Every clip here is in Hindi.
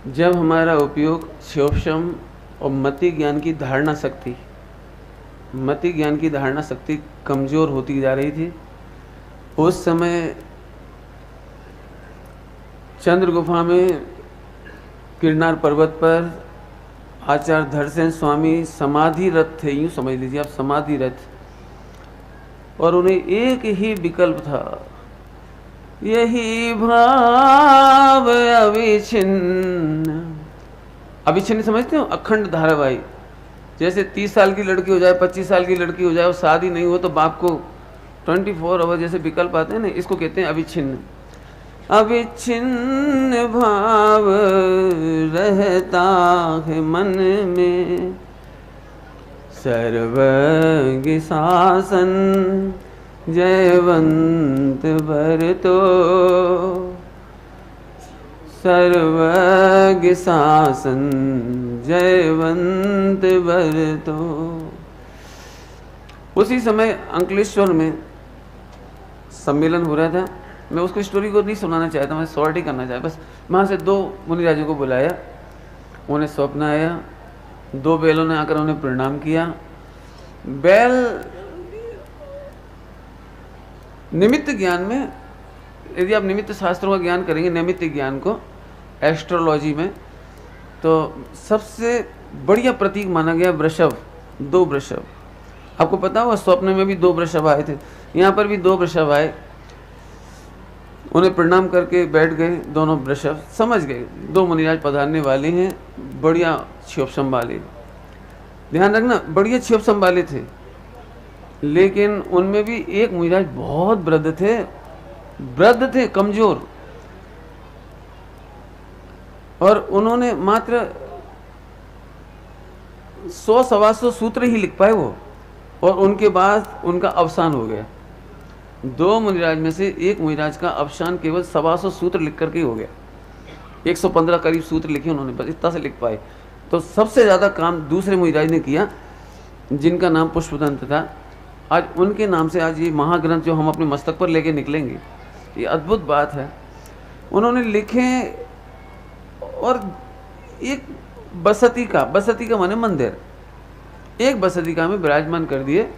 जब हमारा उपयोग शिवोपशम और मति ज्ञान की धारणा शक्ति कमज़ोर होती जा रही थी, उस समय चंद्र गुफा में गिरनार पर्वत पर आचार्य धरसेन स्वामी समाधिरत थे, यूँ समझ लीजिए आप, समाधिरत। और उन्हें एक ही विकल्प था, यही भाव अविच्छिन्न। अविच्छिन्न समझते हो? अखंड धारावाही। जैसे 30 साल की लड़की हो जाए, 25 साल की लड़की हो जाए और शादी नहीं हो तो बाप को 24 आवर जैसे विकल्प आते हैं ना, इसको कहते हैं अविच्छिन्न। अविच्छिन्न भाव रहता है मन में, सर्वज्ञ शासन जयवंत भरतो, सर्वज्ञ शासन जयवंत भरतो। उसी समय अंकलेश्वर में सम्मेलन हो रहा था। मैं उसको स्टोरी को नहीं सुनाना चाहता, मैं शॉर्ट ही करना चाहता। बस वहाँ से 2 मुनिराजों को बुलाया, उन्हें स्वप्न आया, 2 बैलों ने आकर उन्हें प्रणाम किया। बैल निमित्त ज्ञान में, यदि आप निमित्त शास्त्रों का ज्ञान करेंगे, निमित्त ज्ञान को एस्ट्रोलॉजी में, तो सबसे बढ़िया प्रतीक माना गया वृषभ, 2 वृषभ। आपको पता होगा स्वप्न में भी 2 वृषभ आए थे, यहाँ पर भी 2 वृषभ आए। उन्हें प्रणाम करके बैठ गए दोनों वृषभ, समझ गए 2 मुनिराज पधारने वाले हैं, बढ़िया शिवोपशम वाले। ध्यान रखना, बढ़िया शिवोपशम वाले थे, लेकिन उनमें भी एक मुनिराज बहुत वृद्ध थे, कमजोर। और उन्होंने मात्र 100-125 सूत्र ही लिख पाए वो, और उनके बाद उनका अवसान हो गया। 2 मुनिराज में से एक मुनिराज का अवसान केवल 125 सूत्र लिख करके हो गया। 115 करीब सूत्र लिखे उन्होंने, बस इतना से लिख पाए। तो सबसे ज़्यादा काम दूसरे मुनिराज ने किया, जिनका नाम पुष्पदंत था। आज उनके नाम से आज ये महाग्रंथ जो हम अपने मस्तक पर लेके निकलेंगे, ये अद्भुत बात है। उन्होंने लिखे और एक बसती का माने मंदिर, एक बसतिका में विराजमान कर दिए।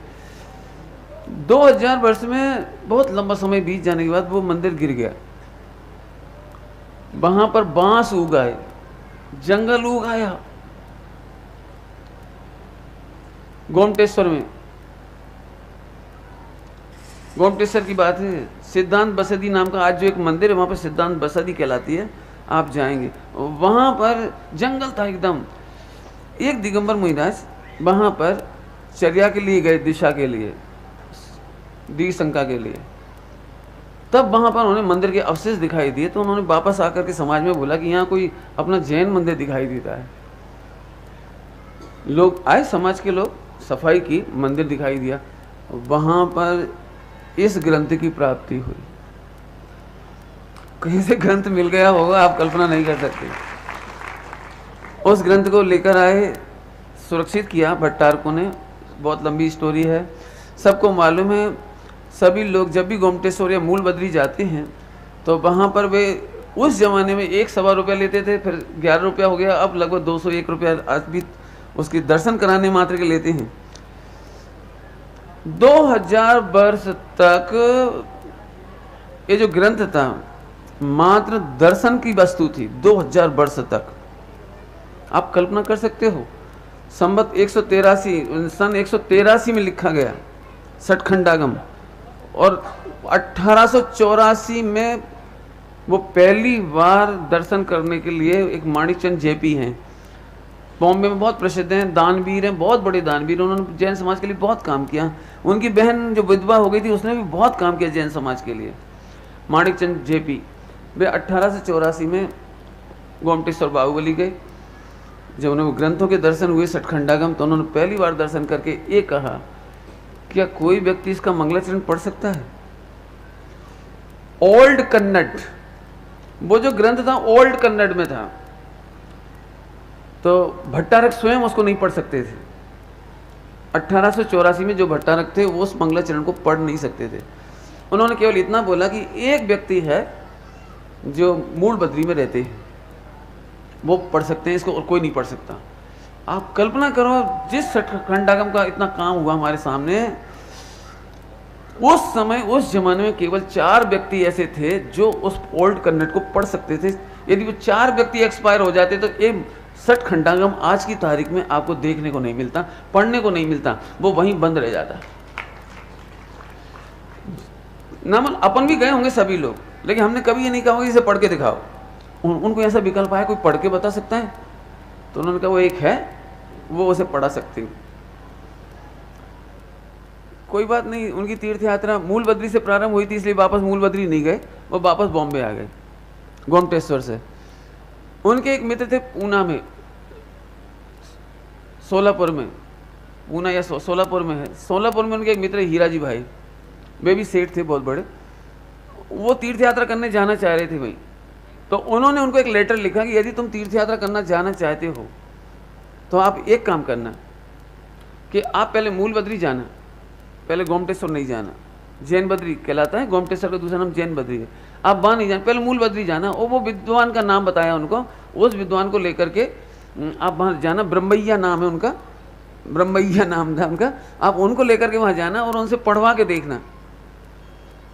2000 वर्ष में बहुत लंबा समय बीत जाने के बाद वो मंदिर गिर गया। वहां पर बांस उगाए, जंगल उगाया। गोमटेश्वर में, गोमटेश्वर की बात है, सिद्धांत बसदी नाम का आज जो एक मंदिर है, वहां पर सिद्धांत बसदी कहलाती है, आप जाएंगे वहां पर जंगल था एकदम। एक दिगंबर मुनिराज वहां पर चर्या के लिए गए, दिशा के लिए, दिशंका के लिए। तब वहां पर उन्हें मंदिर के अवशेष दिखाई दिए, तो उन्होंने वापस आकर के समाज में बोला कि यहाँ कोई अपना जैन मंदिर दिखाई देता है। लोग आए, समाज के लोग, सफाई की, मंदिर दिखाई दिया। वहां पर इस ग्रंथ की प्राप्ति हुई। कहीं से ग्रंथ मिल गया होगा, आप कल्पना नहीं कर सकते। उस ग्रंथ को लेकर आए, सुरक्षित किया भट्टारकों ने। बहुत लंबी स्टोरी है, सबको मालूम है। सभी लोग जब भी गोमटेश्वर या मूल बद्री जाते हैं तो वहाँ पर वे उस ज़माने में 1-1.25 रुपया लेते थे, फिर 11 रुपया हो गया, अब लगभग 201 रुपया आज भी उसकी दर्शन कराने मात्र के लेते हैं। 2000 वर्ष तक ये जो ग्रंथ था मात्र दर्शन की वस्तु थी। 2000 वर्ष तक आप कल्पना कर सकते हो। संवत 183 सन 183 में लिखा गया सठखंडागम, और 1884 में वो पहली बार दर्शन करने के लिए एक माणिकचंद जेपी हैं, बॉम्बे में बहुत प्रसिद्ध हैं, दानवीर हैं, बहुत बड़े दानवीर। उन्होंने जैन समाज के लिए बहुत काम किया। उनकी बहन जो विधवा हो गई थी उसने भी बहुत काम किया जैन समाज के लिए, माणिकचंद जेपी। वे 1884 में गोमटेश्वर बाहुबली गए। जब उन्हें ग्रंथों के दर्शन हुए सठखंडागम, तो उन्होंने पहली बार दर्शन करके ये कहा, क्या कोई व्यक्ति इसका मंगलाचरण पढ़ सकता है? ओल्ड कन्नड़, वो जो ग्रंथ था ओल्ड कन्नड़ में था, तो भट्टारक स्वयं उसको नहीं पढ़ सकते थे। 1884 में जो भट्टारक थे वो उस मंगलाचरण को पढ़ नहीं सकते थे। उन्होंने केवल इतना बोला कि एक व्यक्ति है जो मूल बद्री में रहते हैं, वो पढ़ सकते हैं इसको और कोई नहीं पढ़ सकता। आप कल्पना करो जिस खंडागम का इतना काम हुआ हमारे सामने, उस समय उस जमाने में केवल 4 व्यक्ति ऐसे थे जो उस ओल्ड कन्नड़ को पढ़ सकते थे। यदि वो 4 व्यक्ति एक्सपायर हो जाते तो ये 60 खंडागम आज की तारीख में आपको देखने को नहीं मिलता, पढ़ने को नहीं मिलता, वो वहीं बंद रह जाता। नमन अपन भी गए होंगे सभी लोग, लेकिन हमने कभी ये नहीं कहा होगा इसे पढ़ के दिखाओ। उनको ऐसा विकल्प आया कोई पढ़ के बता सकता है, तो उन्होंने कहा वो एक है, वो उसे पढ़ा सकते हैं। कोई बात नहीं, उनकी तीर्थ यात्रा मूल बद्री से प्रारंभ हुई थी, इसलिए वापस मूल बद्री नहीं गए, वो वापस बॉम्बे आ गए गोमटेश्वर से। उनके एक मित्र थे पूना में, सोलापुर में, पूना या सोलापुर में है, सोलापुर में उनके एक मित्र हीरा जी भाई, वे भी सेठ थे बहुत बड़े। वो तीर्थ यात्रा करने जाना चाह रहे थे भाई, तो उन्होंने उनको एक लेटर लिखा कि यदि तुम तीर्थ यात्रा करना जाना चाहते हो तो आप एक काम करना कि आप पहले मूल बद्री जाना, पहले गोमटेश्वर नहीं जाना, जैन बद्री कहलाता है, गोमटेश्वर का दूसरा नाम जैन बद्री है, आप वहाँ नहीं जाना, पहले मूल बद्री जाना। और वो विद्वान का नाम बताया उनको, उस विद्वान को लेकर के आप वहाँ जाना, ब्रह्मैया नाम है उनका, ब्रह्मैया नाम था उनका, आप उनको लेकर के वहाँ जाना और उनसे पढ़वा के देखना।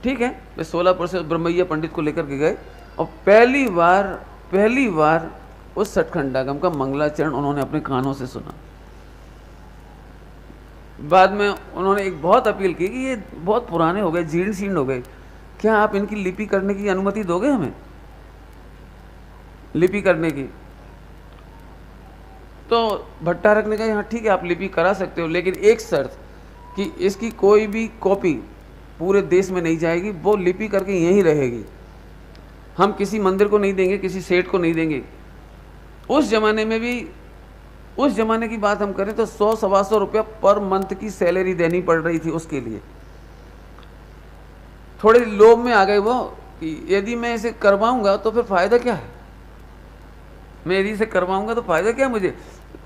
ठीक है, वे सोलापुर से ब्रह्मैया पंडित को लेकर के गए और पहली बार उस 60 खंडागम का मंगलाचरण उन्होंने अपने कानों से सुना। बाद में उन्होंने एक बहुत अपील की कि ये बहुत पुराने हो गए, जीर्ण शीर्ण हो गए, क्या आप इनकी लिपि करने की अनुमति दोगे हमें, लिपि करने की? तो भट्टारक ने कहा हाँ ठीक है आप लिपि करा सकते हो, लेकिन एक शर्त कि इसकी कोई भी कॉपी पूरे देश में नहीं जाएगी, वो लिपि करके यहीं रहेगी, हम किसी मंदिर को नहीं देंगे, किसी सेठ को नहीं देंगे। उस जमाने में भी, उस जमाने की बात हम करें तो 100-125 रुपया पर मंथ की सैलरी देनी पड़ रही थी उसके लिए। थोड़े लोभ में आ गए वो कि यदि मैं इसे करवाऊंगा तो फिर फायदा क्या है, मैं यदि इसे करवाऊंगा तो फायदा क्या है मुझे,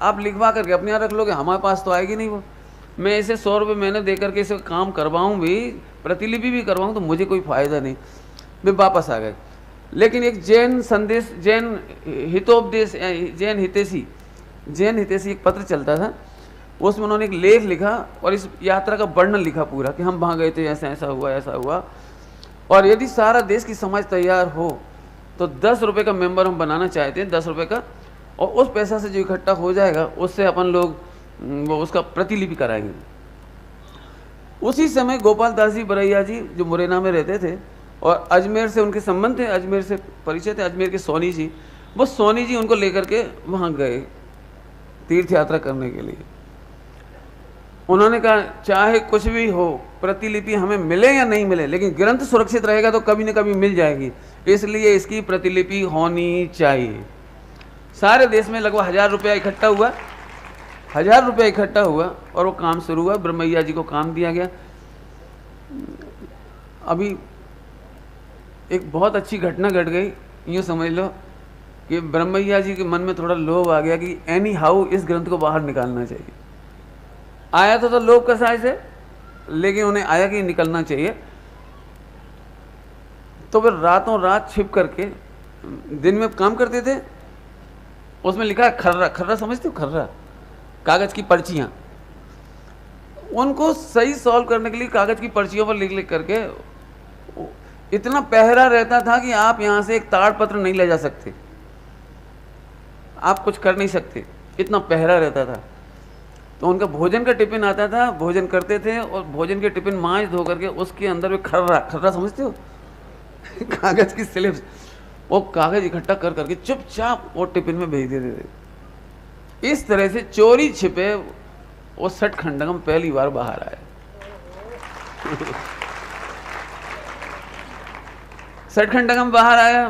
आप लिखवा करके अपने यहाँ रख लोगे, हमारे पास तो आएगी नहीं वो। मैं इसे 100 रुपये महीने दे करके इसे काम करवाऊँ भी, प्रतिलिपि भी करवाऊँ, तो मुझे कोई फायदा नहीं। वे वापस आ गए। लेकिन एक जैन संदेश, जैन हितोपदेश, जैन हितेशी एक पत्र चलता था, उसमें उन्होंने एक लेख लिखा और इस यात्रा का वर्णन लिखा पूरा कि हम वहाँ गए थे, ऐसा ऐसा हुआ, ऐसा हुआ, और यदि सारा देश की समाज तैयार हो तो 10 रुपये का मेंबर हम बनाना चाहते हैं, 10 रुपये का, और उस पैसा से जो इकट्ठा हो जाएगा उससे अपन लोग वो उसका प्रतिलिपि कराएंगे। उसी समय गोपाल दास जी बरैया जी जो मुरैना में रहते थे और अजमेर से उनके संबंध थे, अजमेर से परिचय थे, अजमेर के सोनी जी, वो सोनी जी उनको लेकर के वहाँ गए तीर्थ यात्रा करने के लिए। उन्होंने कहा चाहे कुछ भी हो, प्रतिलिपि हमें मिले या नहीं मिले, लेकिन ग्रंथ सुरक्षित रहेगा तो कभी न कभी मिल जाएगी, इसलिए इसकी प्रतिलिपि होनी चाहिए। सारे देश में लगभग 1000 रुपया इकट्ठा हुआ, 1000 रुपया इकट्ठा हुआ और वो काम शुरू हुआ। ब्रह्मैया जी को काम दिया गया। अभी एक बहुत अच्छी घटना घट गई, यूँ समझ लो कि ब्रह्मैया जी के मन में थोड़ा लोभ आ गया कि एनी हाउ इस ग्रंथ को बाहर निकालना चाहिए। आया तो लोभ का साइज है, लेकिन उन्हें आया कि निकलना चाहिए। तो फिर रातों रात छिप करके दिन में काम करते थे। उसमें लिखा है खर्रा, खर्रा समझते हो, खर्रा कागज की पर्चियां, उनको सही सॉल्व करने के लिए कागज की पर्चियों पर लिख लिख करके इतना पहरा रहता था कि आप यहां से एक ताड़ पत्र नहीं ले जा सकते, आप कुछ कर नहीं सकते, इतना पहरा रहता था। तो उनका भोजन का टिफिन आता था, भोजन करते थे और भोजन के टिफिन मांझ धो करके उसके अंदर में खर्रा, खर्रा समझते हो कागज की स्लिप्स, वो कागज इकट्ठा कर करके चुपचाप वो टिफिन में भेज देते थे। इस तरह से चोरी छिपे वो 60 खंडगम पहली बार बाहर आए। 60 खंडगम बाहर आया।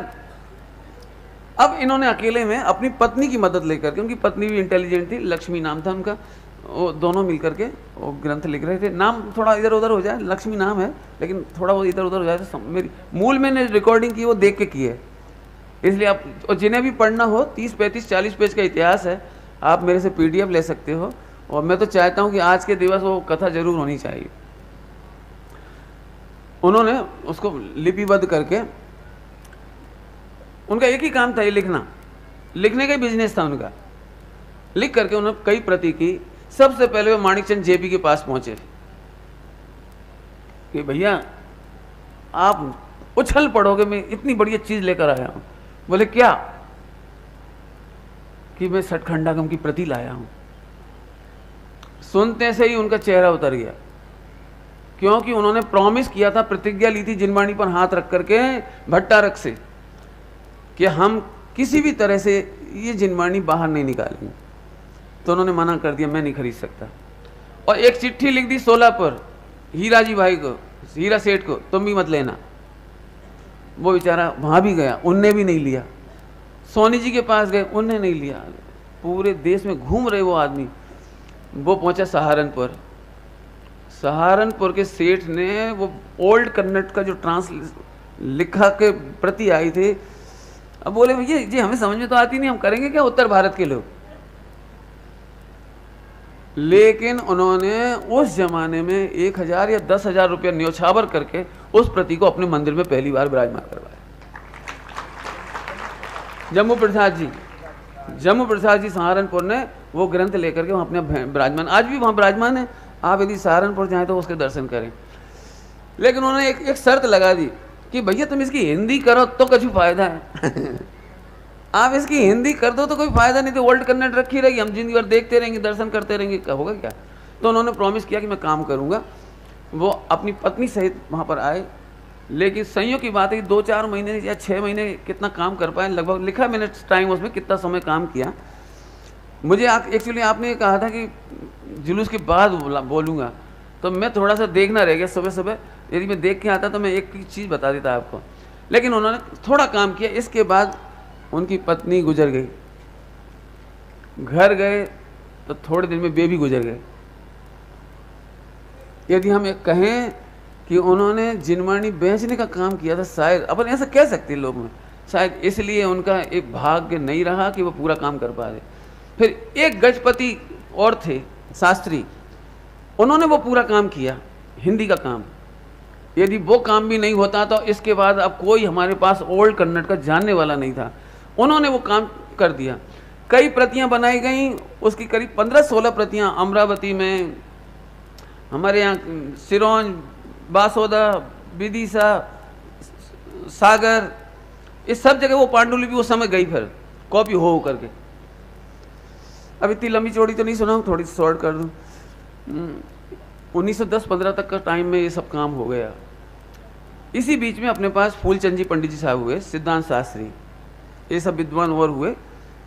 अब इन्होंने अकेले में अपनी पत्नी की मदद लेकर के, उनकी पत्नी भी इंटेलिजेंट थी, लक्ष्मी नाम था उनका, वो दोनों मिलकर के वो ग्रंथ लिख रहे थे। नाम थोड़ा इधर उधर हो जाए, लक्ष्मी नाम है लेकिन थोड़ा वो इधर उधर हो जाए तो मेरी मूल मैंने रिकॉर्डिंग की वो देख के की है, इसलिए आप और जिन्हें भी पढ़ना हो 30, 35, 40 पेज का इतिहास है, आप मेरे से PDF ले सकते हो। और मैं तो चाहता हूँ कि आज के दिवस वो कथा जरूर होनी चाहिए। उन्होंने उसको लिपिबद्ध करके, उनका एक ही काम था ये लिखना लिखने का ही बिजनेस था उनका। लिख करके उन्होंने कई प्रति की। सबसे पहले वो माणिकचंद जेपी के पास पहुंचे कि भैया आप उछल पड़ोगे, मैं इतनी बढ़िया चीज लेकर आया हूं। बोले क्या? कि मैं सटखंडागम की प्रति लाया हूं। सुनते से ही उनका चेहरा उतर गया, क्योंकि उन्होंने प्रॉमिस किया था, प्रतिज्ञा ली थी जिनवाणी पर हाथ रख करके भट्टारक से कि हम किसी भी तरह से ये जिनवाणी बाहर नहीं निकालेंगे। तो उन्होंने मना कर दिया, मैं नहीं खरीद सकता। और एक चिट्ठी लिख दी 16 पर हीरा जी भाई को, हीरा सेठ को, तुम भी मत लेना। वो बेचारा वहां भी गया, उनने भी नहीं लिया। सोनी जी के पास गए, उनने नहीं लिया। पूरे देश में घूम रहे वो आदमी। वो पहुंचा सहारनपुर। सहारनपुर के सेठ ने वो ओल्ड कन्नड़ का जो लिखा के प्रति आई थे, अब बोले भैया जी हमें समझ में तो आती नहीं, हम करेंगे क्या उत्तर भारत के लोग। लेकिन उन्होंने उस जमाने में 1000 या 10,000 रुपया न्योछावर करके उस प्रति को अपने मंदिर में पहली बार विराजमान करवाया। जम्मू प्रसाद जी सहारनपुर ने वो ग्रंथ लेकर के वहाँ अपने विराजमान, आज भी वहाँ विराजमान है। आप यदि सहारनपुर जाएं तो उसके दर्शन करें। लेकिन उन्होंने एक शर्त लगा दी कि भैया तुम इसकी हिंदी करो तो कुछ फायदा है आप इसकी हिंदी कर दो तो कोई फायदा नहीं, तो ओल्ड कन्नड़ रखी रहेगी, हम जिंदगी भर देखते रहेंगे, दर्शन करते रहेंगे, क्या होगा क्या। तो उन्होंने प्रॉमिस किया कि मैं काम करूँगा। वो अपनी पत्नी सहित वहाँ पर आए। लेकिन संयोग की बात है कि 2-4 महीने या 6 महीने कितना काम कर पाए, लगभग लिखा मैंने टाइम उसमें कितना समय काम किया। मुझे एक्चुअली आपने कहा था कि जुलूस के बाद बोलूँगा, तो मैं थोड़ा सा देखना रह गया। सुबह सुबह यदि मैं देख के आता तो मैं एक चीज़ बता देता आपको। लेकिन उन्होंने थोड़ा काम किया। इसके बाद उनकी पत्नी गुजर गई। घर गए तो थोड़े दिन में बेबी गुजर गए। यदि हम एक कहें कि उन्होंने जिनवाणी बेचने का काम किया था, शायद अपन ऐसा कह सकते हैं लोग में, शायद इसलिए उनका एक भाग्य नहीं रहा कि वो पूरा काम कर पा रहे। फिर एक गजपति और थे शास्त्री, उन्होंने वो पूरा काम किया, हिंदी का काम। यदि वो काम भी नहीं होता तो इसके बाद अब कोई हमारे पास ओल्ड कन्नड़ का जानने वाला नहीं था। उन्होंने वो काम कर दिया। कई प्रतियां बनाई गई, उसकी करीब 15-16 प्रतियां अमरावती में, हमारे यहाँ सिरोंज, बासोदा, विदिशा, सागर, इस सब जगह वो पांडुलिपि उस समय गई, फिर कॉपी हो करके। अब इतनी लंबी चौड़ी तो नहीं सुनाऊँ, थोड़ी शॉर्ट कर दूँ। 1910-15 तक का टाइम में ये सब काम हो गया। इसी बीच में अपने पास फूलचंद जी पंडित जी साहब हुए, सिद्धांत शास्त्री, ये सब विद्वान और हुए।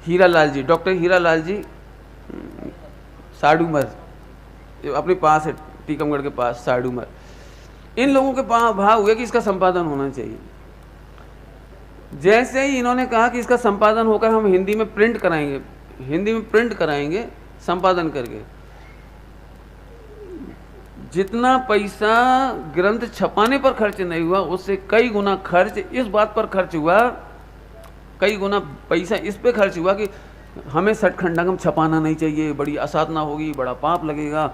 हीरालाल जी, डॉक्टर हीरालाल जी साडूमर, अपने पास है टीकमगढ़ के पास साडूमर। इन लोगों के भाव हुए कि इसका संपादन होना चाहिए। जैसे ही इन्होंने कहा कि इसका संपादन होकर हम हिंदी में प्रिंट कराएंगे, हिंदी में प्रिंट कराएंगे संपादन करके, जितना पैसा ग्रंथ छपाने पर खर्च नहीं हुआ उससे कई गुना खर्च इस बात पर खर्च हुआ, कई गुना पैसा इस पे खर्च हुआ कि हमें सटखंडागम छपाना नहीं चाहिए, बड़ी असाधना होगी, बड़ा पाप लगेगा,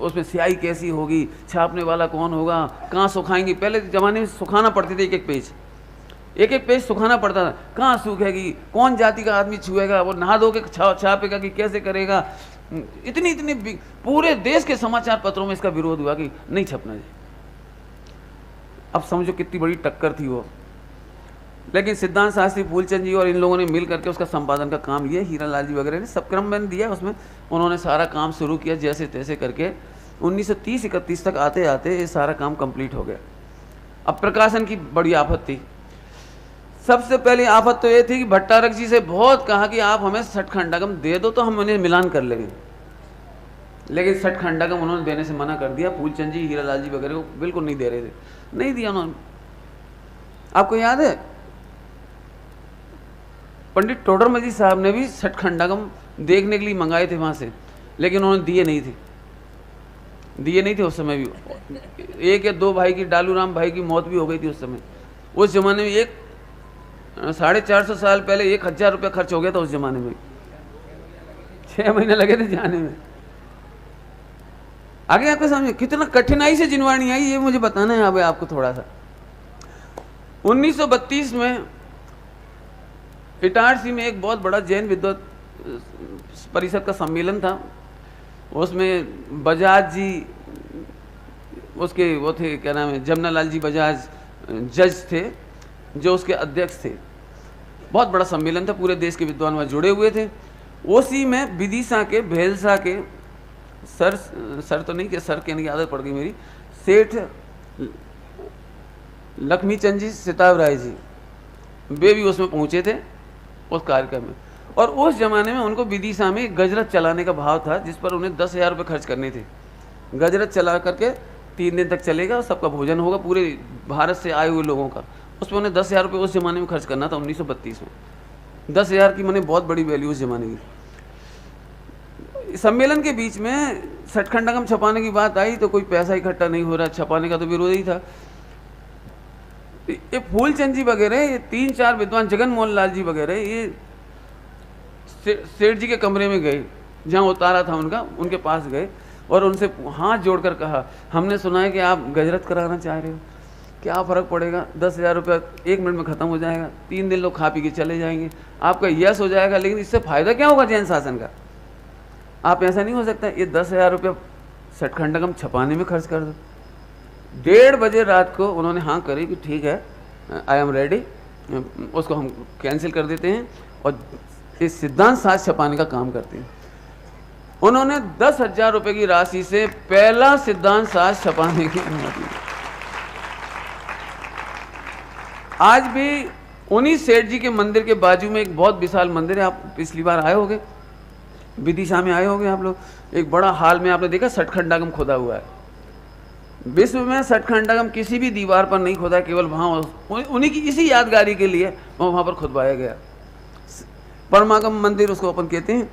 उसमें स्याही कैसी होगी, छापने वाला कौन होगा, कहाँ सुखाएंगे। पहले ज़माने में सुखाना पड़ते थे, एक एक पेज सुखाना पड़ता था, कहाँ सूखेगी, कौन जाति का आदमी छुएगा, वो नहा धो के छापेगा कि कैसे करेगा। इतनी पूरे देश के समाचार पत्रों में इसका विरोध हुआ कि नहीं छपना चाहिए। अब समझो कितनी बड़ी टक्कर थी वो। लेकिन सिद्धांत शास्त्री, फूलचंद जी और इन लोगों ने मिल करके उसका संपादन का काम लिया। हीरालाल जी वगैरह ने सब क्रम मैंने दिया, उसमें उन्होंने सारा काम शुरू किया जैसे तैसे करके। 1930-31 तक आते आते ये सारा काम कंप्लीट हो गया। अब प्रकाशन की बड़ी आफत थी। सबसे पहली आफत तो ये थी कि भट्टारक जी से बहुत कहा कि आप हमें सटखंडागम दे दो तो हम उन्हें मिलान कर लेंगे, लेकिन सटखंडागम उन्होंने देने से मना कर दिया। फूलचंद जी, हीरालाल जी वगैरह को बिल्कुल नहीं दे रहे थे, नहीं दिया उन्होंने। आपको याद है पंडित टोडरमल जी साहब ने भी सटखंडागम देखने के लिए मंगाए थे वहाँ से, लेकिन उन्होंने दिए नहीं थे उस समय भी। 1 या 2 भाई की, डालूराम भाई की मौत भी हो गई थी उस समय। उस जमाने में 450 साल पहले 1000 रुपया खर्च हो गया था उस जमाने में। 6 महीने लगे थे जाने में। आगे आपको समझे कितना कठिनाई से जिनवाणी आई, ये मुझे बताना है अब आपको थोड़ा सा। 1932 में इटारसी में एक बहुत बड़ा जैन विद्वत परिषद का सम्मेलन था। उसमें बजाज जी, उसके वो थे, क्या नाम है, जमनालाल जी बजाज जज थे, जो उसके अध्यक्ष थे। बहुत बड़ा सम्मेलन था, पूरे देश के विद्वान वहाँ जुड़े हुए थे। उसी में विदिशा के, भेलसा के सर तो नहीं कि सर कहने की आदत पड़ गई मेरी, सेठ लक्ष्मीचंद जी सिताब राय जी, वे भी उसमें पहुंचे थे उस कार्यक्रम में। और उस जमाने में उनको विदिशा में गजरत चलाने का भाव था, जिस पर उन्हें 10,000 रुपये खर्च करने थे। गजरत चला करके 3 दिन तक चलेगा, सबका भोजन होगा, पूरे भारत से आए हुए लोगों का। उसमें उन्हें 10,000 रुपये उस जमाने में खर्च करना था, 1932 में। 10,000 की मैंने बहुत बड़ी वैल्यू उस जमाने की। सम्मेलन के बीच में सचखंडगम छपाने की बात आई तो कोई पैसा इकट्ठा नहीं हो रहा, छपाने का तो विरोध ही था। ये फूलचंद जी वगैरह, ये 3-4 विद्वान, जगन मोहन लाल जी वगैरह, ये सेठ जी के कमरे में गए, जहाँ उतारा था उनका, उनके पास गए और उनसे हाथ जोड़कर कहा, हमने सुना है कि आप गजरत कराना चाह रहे हो, क्या फ़र्क पड़ेगा, 10,000 रुपये 1 मिनट में ख़त्म हो जाएगा, 3 दिन लोग खा पी के चले जाएंगे, आपका यश हो जाएगा, लेकिन इससे फ़ायदा क्या होगा जैन शासन का? आप ऐसा नहीं हो सकता, ये 10,000 रुपये सचखंडगम छपाने में खर्च कर दो। 1:30 बजे रात को उन्होंने हाँ करी कि ठीक है, आई एम रेडी, उसको हम कैंसिल कर देते हैं और इस सिद्धांत शास्त्र छपाने का काम करते हैं। उन्होंने 10,000 रुपये की राशि से पहला सिद्धांत शास्त्र छपाने की अनुमति दी। आज भी उन्हीं सेठ जी के मंदिर के बाजू में एक बहुत विशाल मंदिर है, आप पिछली बार आए होंगे, विदिशा में आए होंगे आप लोग, एक बड़ा हाल में आपने देखा सचखंडगम खुदा हुआ है। विश्व में सचखंडगम किसी भी दीवार पर नहीं खुदा, केवल वहाँ उन्हीं की इसी यादगारी के लिए वहाँ पर खुदवाया गया। परमागम मंदिर उसको अपन कहते हैं।